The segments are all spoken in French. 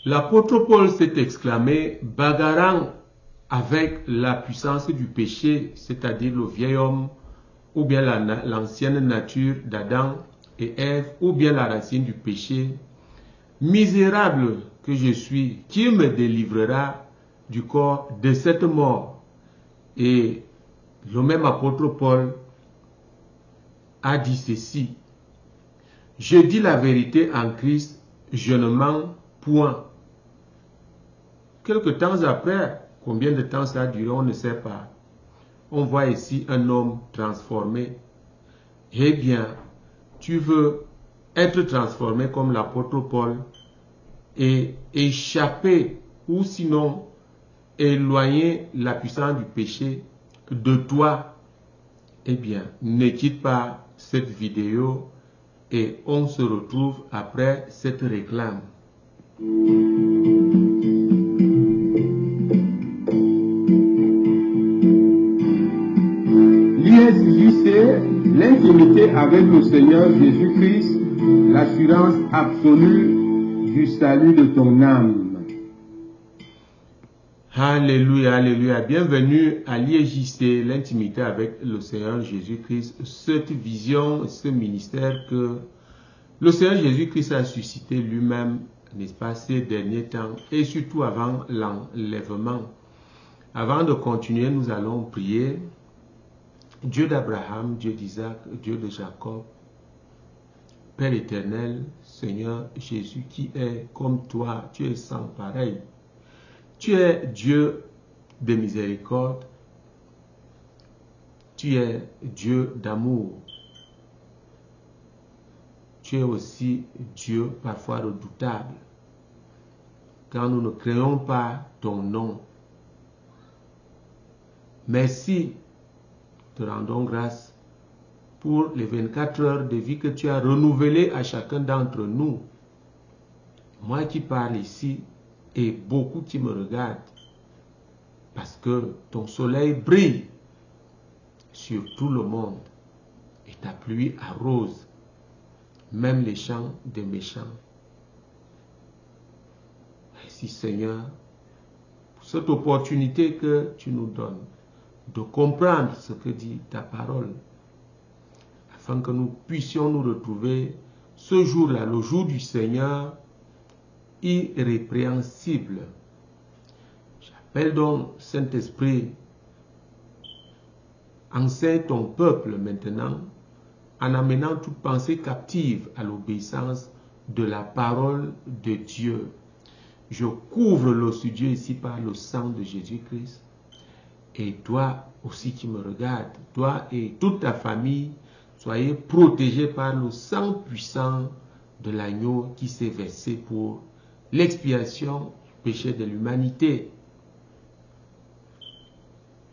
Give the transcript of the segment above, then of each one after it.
L'apôtre Paul s'est exclamé, bagarrant avec la puissance du péché, c'est-à-dire le vieil homme, ou bien l'ancienne nature d'Adam et Ève, ou bien la racine du péché. Misérable que je suis, qui me délivrera du corps de cette mort? Et le même apôtre Paul a dit ceci, je dis la vérité en Christ, je ne mens point. Quelque temps après, combien de temps ça a duré, on ne sait pas. On voit ici un homme transformé. Eh bien, tu veux être transformé comme l'apôtre Paul et échapper ou sinon éloigner la puissance du péché de toi. Eh bien, ne quitte pas cette vidéo et on se retrouve après cette réclame. L'ISJC, l'intimité avec le Seigneur Jésus-Christ, l'assurance absolue du salut de ton âme. Alléluia, alléluia. Bienvenue à l'ISJC, l'intimité avec le Seigneur Jésus-Christ. Cette vision, ce ministère que le Seigneur Jésus-Christ a suscité lui-même, n'est-ce pas, ces derniers temps, et surtout avant l'enlèvement. Avant de continuer, nous allons prier. Dieu d'Abraham, Dieu d'Isaac, Dieu de Jacob, Père éternel, Seigneur Jésus qui est comme toi, tu es sans pareil. Tu es Dieu de miséricorde, tu es Dieu d'amour. Tu es aussi Dieu parfois redoutable, car nous ne créons pas ton nom. Merci, te rendons grâce pour les 24 heures de vie que tu as renouvelées à chacun d'entre nous. Moi qui parle ici et beaucoup qui me regardent, parce que ton soleil brille sur tout le monde et ta pluie arrose même les champs des méchants. Merci Seigneur pour cette opportunité que tu nous donnes de comprendre ce que dit ta parole, afin que nous puissions nous retrouver ce jour-là, le jour du Seigneur, irrépréhensible. J'appelle donc Saint-Esprit, enseigne ton peuple maintenant, en amenant toute pensée captive à l'obéissance de la parole de Dieu. Je couvre le studio ici par le sang de Jésus-Christ. Et toi aussi qui me regardes, toi et toute ta famille, soyez protégés par le sang puissant de l'agneau qui s'est versé pour l'expiation du péché de l'humanité.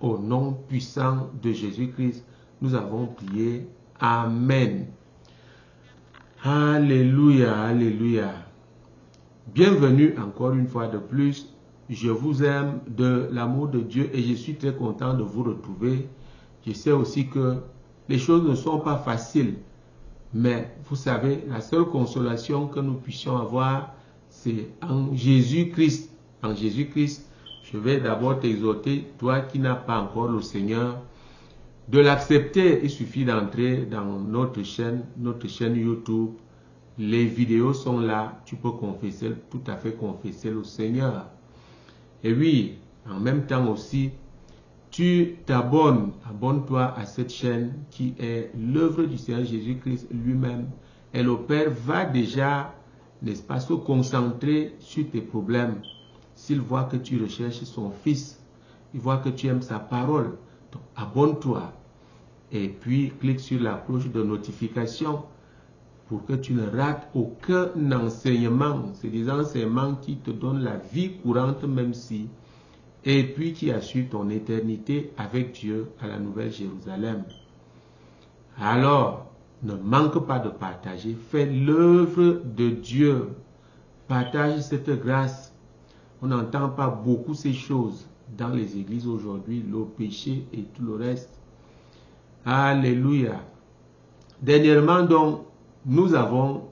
Au nom puissant de Jésus-Christ, nous avons prié. Amen. Alléluia, alléluia. Bienvenue encore une fois de plus. Je vous aime de l'amour de Dieu et je suis très content de vous retrouver. Je sais aussi que les choses ne sont pas faciles. Mais vous savez, la seule consolation que nous puissions avoir, c'est en Jésus-Christ. En Jésus-Christ, je vais d'abord t'exhorter, toi qui n'as pas encore le Seigneur, de l'accepter. Il suffit d'entrer dans notre chaîne YouTube. Les vidéos sont là. Tu peux confesser, tout à fait confesser le Seigneur. Et oui, en même temps aussi, tu t'abonnes, abonne-toi à cette chaîne qui est l'œuvre du Seigneur Jésus-Christ lui-même. Et le Père va déjà, n'est-ce pas, se concentrer sur tes problèmes. S'il voit que tu recherches son Fils, il voit que tu aimes sa parole. Donc, abonne-toi. Et puis, clique sur la cloche de notification pour que tu ne rates aucun enseignement. C'est des enseignements qui te donnent la vie courante même si, et puis qui assurent ton éternité avec Dieu à la Nouvelle Jérusalem. Alors, ne manque pas de partager. Fais l'œuvre de Dieu. Partage cette grâce. On n'entend pas beaucoup ces choses dans les églises aujourd'hui, le péché et tout le reste. Alléluia. Dernièrement donc, nous avons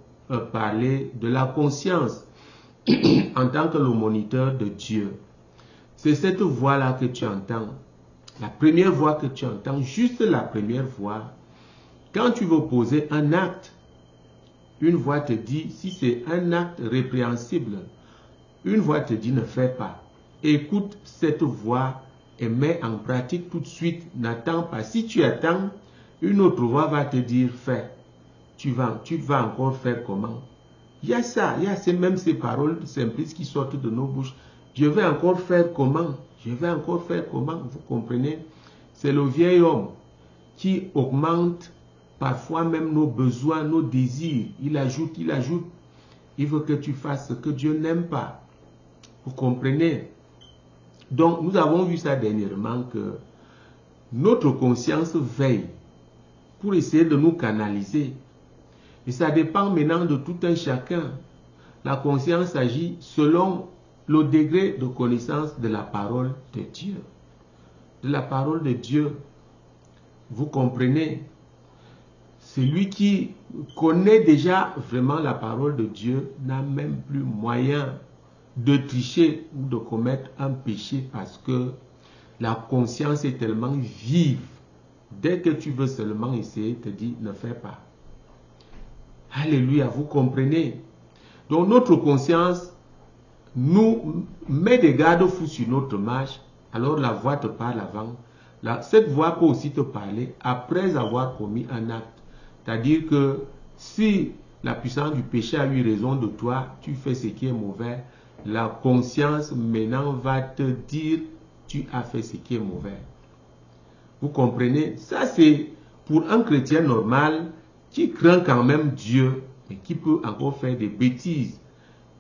parlé de la conscience. en tant que le moniteur de Dieu. C'est cette voix-là que tu entends. La première voix que tu entends, juste la première voix. Quand tu veux poser un acte, une voix te dit, si c'est un acte répréhensible, une voix te dit ne fais pas. Écoute cette voix et mets en pratique tout de suite. N'attends pas. Si tu attends, une autre voix va te dire fais. Tu vas encore faire comment? Il y a ça, il y a même ces paroles simplistes qui sortent de nos bouches. Je vais encore faire comment? Je vais encore faire comment? Vous comprenez? C'est le vieil homme qui augmente parfois même nos besoins, nos désirs. Il ajoute. Il veut que tu fasses ce que Dieu n'aime pas. Vous comprenez? Donc, nous avons vu ça dernièrement que notre conscience veille pour essayer de nous canaliser. Et ça dépend maintenant de tout un chacun. La conscience agit selon le degré de connaissance de la parole de Dieu. De la parole de Dieu. Vous comprenez? Celui qui connaît déjà vraiment la parole de Dieu n'a même plus moyen de tricher ou de commettre un péché parce que la conscience est tellement vive. Dès que tu veux seulement essayer, te dit ne fais pas. Alléluia, vous comprenez? Donc notre conscience nous met des garde-fous sur notre marche, alors la voix te parle avant. Cette voix peut aussi te parler après avoir commis un acte. C'est-à-dire que si la puissance du péché a eu raison de toi, tu fais ce qui est mauvais, la conscience maintenant va te dire tu as fait ce qui est mauvais. Vous comprenez? Ça c'est pour un chrétien normal qui craint quand même Dieu et qui peut encore faire des bêtises.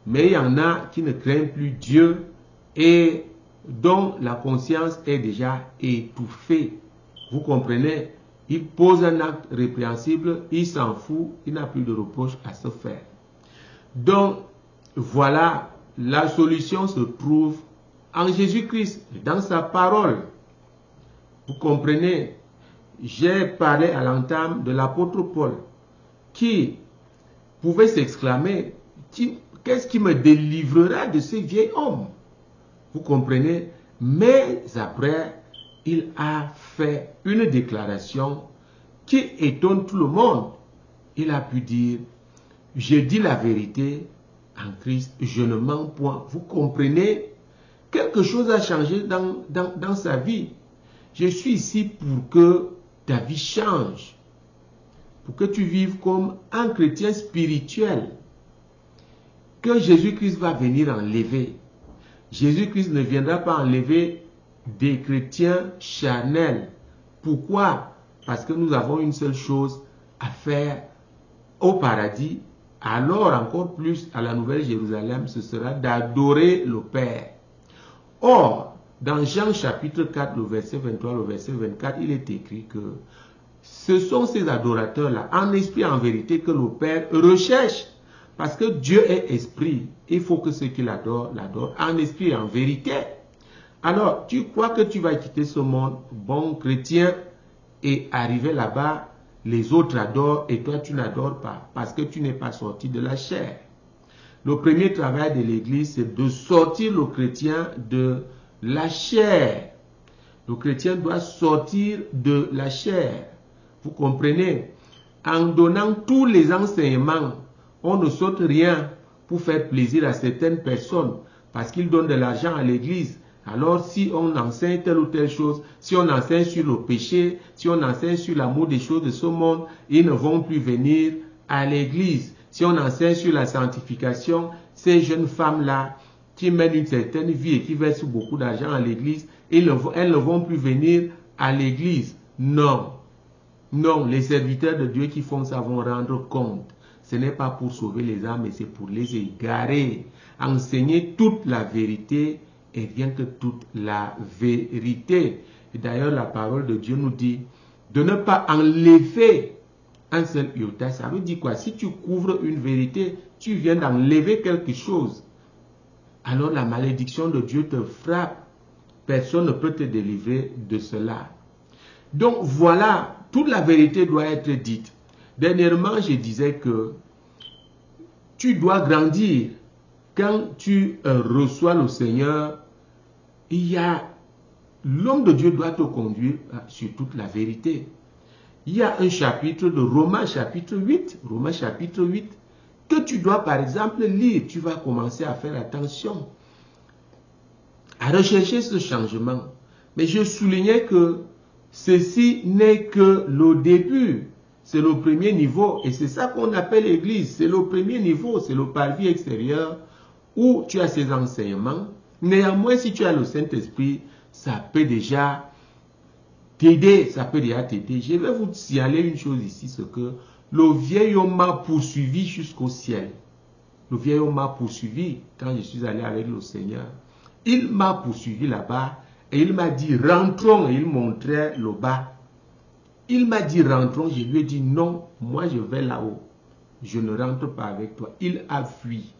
Mais il y en a qui ne craignent plus Dieu et dont la conscience est déjà étouffée. Vous comprenez? Il pose un acte répréhensible, il s'en fout, il n'a plus de reproche à se faire. Donc, voilà, la solution se trouve en Jésus-Christ, dans sa parole. Vous comprenez? J'ai parlé à l'entame de l'apôtre Paul, qui pouvait s'exclamer, qu'est-ce qui me délivrera de ce vieil homme? Vous comprenez? Mais après, il a fait une déclaration qui étonne tout le monde. Il a pu dire, je dis la vérité en Christ, je ne mens point. Vous comprenez? Quelque chose a changé dans sa vie. Je suis ici pour que ta vie change. Pour que tu vives comme un chrétien spirituel. Que Jésus-Christ va venir enlever. Jésus-Christ ne viendra pas enlever des chrétiens charnels. Pourquoi? Parce que nous avons une seule chose à faire au paradis. Alors encore plus à la Nouvelle Jérusalem, ce sera d'adorer le Père. Or, dans Jean chapitre 4, le verset 23, le verset 24, il est écrit que ce sont ces adorateurs-là, en esprit et en vérité, que le Père recherche. Parce que Dieu est esprit. Il faut que ceux qui l'adorent, l'adorent en esprit et en vérité. Alors, tu crois que tu vas quitter ce monde, bon chrétien, et arriver là-bas, les autres adorent et toi tu n'adores pas, parce que tu n'es pas sorti de la chair. Le premier travail de l'Église, c'est de sortir le chrétien de la chair. Le chrétien doit sortir de la chair. Vous comprenez? En donnant tous les enseignements, on ne saute rien pour faire plaisir à certaines personnes, parce qu'ils donnent de l'argent à l'Église. Alors si on enseigne telle ou telle chose, si on enseigne sur le péché, si on enseigne sur l'amour des choses de ce monde, ils ne vont plus venir à l'église. Si on enseigne sur la sanctification, ces jeunes femmes-là qui mènent une certaine vie et qui versent beaucoup d'argent à l'église, elles ne vont plus venir à l'église. Non. Non, les serviteurs de Dieu qui font ça vont rendre compte. Ce n'est pas pour sauver les âmes, mais c'est pour les égarer. Enseigner toute la vérité et rien que toute la vérité. Et d'ailleurs, la parole de Dieu nous dit de ne pas enlever un seul iota. Ça veut dire quoi? Si tu couvres une vérité, tu viens d'enlever quelque chose. Alors la malédiction de Dieu te frappe. Personne ne peut te délivrer de cela. Donc voilà, toute la vérité doit être dite. Dernièrement, je disais que tu dois grandir. quand tu reçois le Seigneur, l'homme de Dieu doit te conduire sur toute la vérité. Il y a un chapitre de Romains chapitre 8, que tu dois par exemple lire. Tu vas commencer à faire attention, à rechercher ce changement. Mais je soulignais que ceci n'est que le début. C'est le premier niveau et c'est ça qu'on appelle l'église. C'est le premier niveau, c'est le parvis extérieur où tu as ces enseignements. Néanmoins, si tu as le Saint-Esprit, ça peut déjà t'aider, Je vais vous signaler une chose ici, c'est que le vieil homme m'a poursuivi jusqu'au ciel. Le vieil homme m'a poursuivi quand je suis allé avec le Seigneur. Il m'a poursuivi là-bas et il m'a dit rentrons, et il montrait le bas. Il m'a dit rentrons, je lui ai dit non, moi je vais là-haut. Je ne rentre pas avec toi. Il a fui.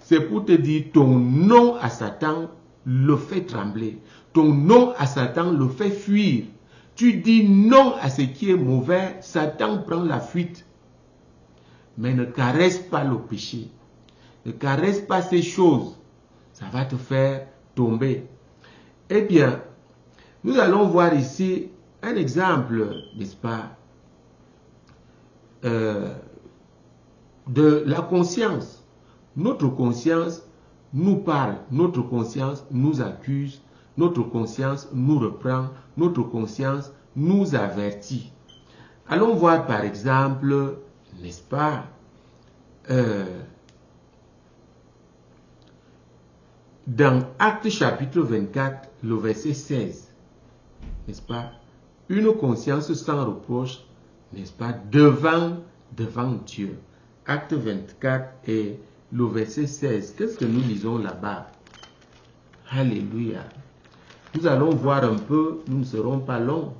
C'est pour te dire ton non à Satan le fait trembler. Ton non à Satan le fait fuir. Tu dis non à ce qui est mauvais, Satan prend la fuite. Mais ne caresse pas le péché. Ne caresse pas ces choses. Ça va te faire tomber. Eh bien, nous allons voir ici un exemple, n'est-ce pas, de la conscience. Notre conscience nous parle, notre conscience nous accuse, notre conscience nous reprend, notre conscience nous avertit. Allons voir par exemple, n'est-ce pas, dans Actes chapitre 24, le verset 16, n'est-ce pas, une conscience sans reproche, n'est-ce pas, devant Dieu. Acte 24 et le verset 16. Qu'est-ce que nous lisons là-bas? Alléluia. Nous allons voir un peu, nous ne serons pas longs.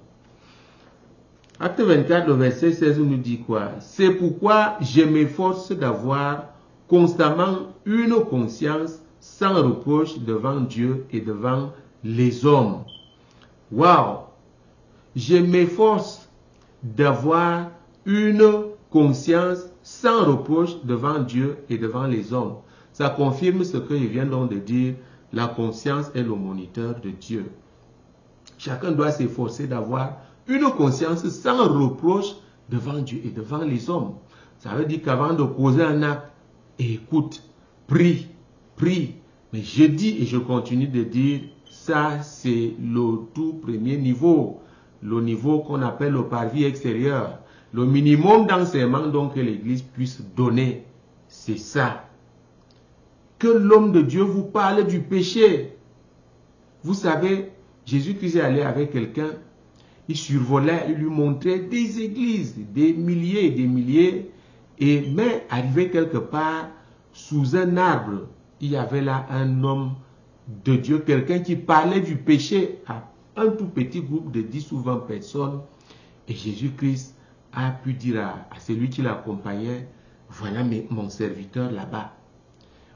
Acte 24, le verset 16 nous dit quoi? C'est pourquoi je m'efforce d'avoir constamment une conscience sans reproche devant Dieu et devant les hommes. Waouh! Je m'efforce d'avoir une conscience sans reproche devant Dieu et devant les hommes. Ça confirme ce que je viens donc de dire. La conscience est le moniteur de Dieu. Chacun doit s'efforcer d'avoir une conscience sans reproche devant Dieu et devant les hommes. Ça veut dire qu'avant de poser un acte, écoute, prie. Mais je dis et je continue de dire, ça c'est le tout premier niveau. Le niveau qu'on appelle le parvis extérieur. Le minimum d'enseignement donc que l'Église puisse donner, c'est ça. Que l'homme de Dieu vous parle du péché. Vous savez, Jésus-Christ est allé avec quelqu'un, il survolait, il lui montrait des églises, des milliers et des milliers, mais arrivé quelque part, sous un arbre, il y avait là un homme de Dieu, quelqu'un qui parlait du péché à un tout petit groupe de 10 ou 20 personnes, et Jésus-Christ a pu dire à celui qui l'accompagnait, voilà mon serviteur là-bas.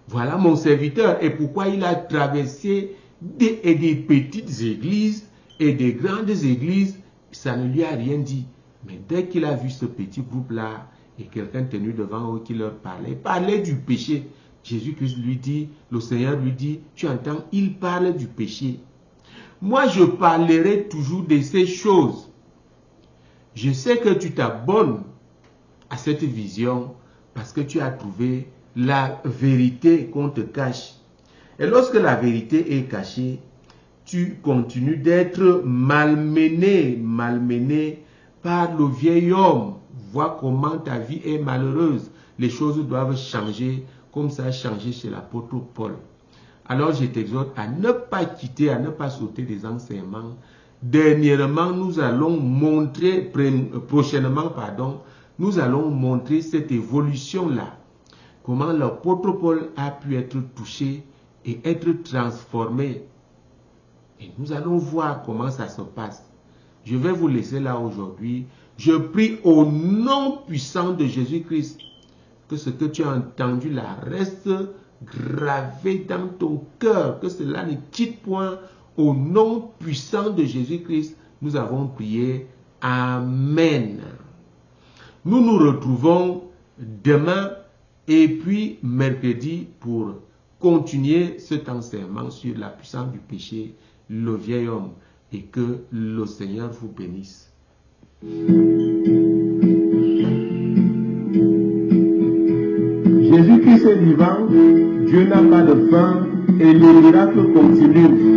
Voilà mon serviteur. Et pourquoi il a traversé des petites églises et des grandes églises, ça ne lui a rien dit. Mais dès qu'il a vu ce petit groupe-là et quelqu'un tenu devant eux qui leur parlait du péché, Jésus-Christ lui dit, le Seigneur lui dit, tu entends, il parle du péché. Moi, je parlerai toujours de ces choses. Je sais que tu t'abonnes à cette vision parce que tu as trouvé la vérité qu'on te cache. Et lorsque la vérité est cachée, tu continues d'être malmené par le vieil homme. Vois comment ta vie est malheureuse. Les choses doivent changer comme ça a changé chez l'apôtre Paul. Alors je t'exhorte à ne pas quitter, à ne pas sauter des enseignements. Dernièrement, nous allons montrer, prochainement, nous allons montrer cette évolution-là. Comment l'apôtre Paul a pu être touché et être transformé. Et nous allons voir comment ça se passe. Je vais vous laisser là aujourd'hui. Je prie au nom puissant de Jésus-Christ que ce que tu as entendu là reste gravé dans ton cœur, que cela ne quitte point. Au nom puissant de Jésus-Christ, nous avons prié. Amen. Nous nous retrouvons demain et puis mercredi pour continuer cet enseignement sur la puissance du péché, le vieil homme, et que le Seigneur vous bénisse. Jésus-Christ est vivant, Dieu n'a pas de fin et le miracle continue.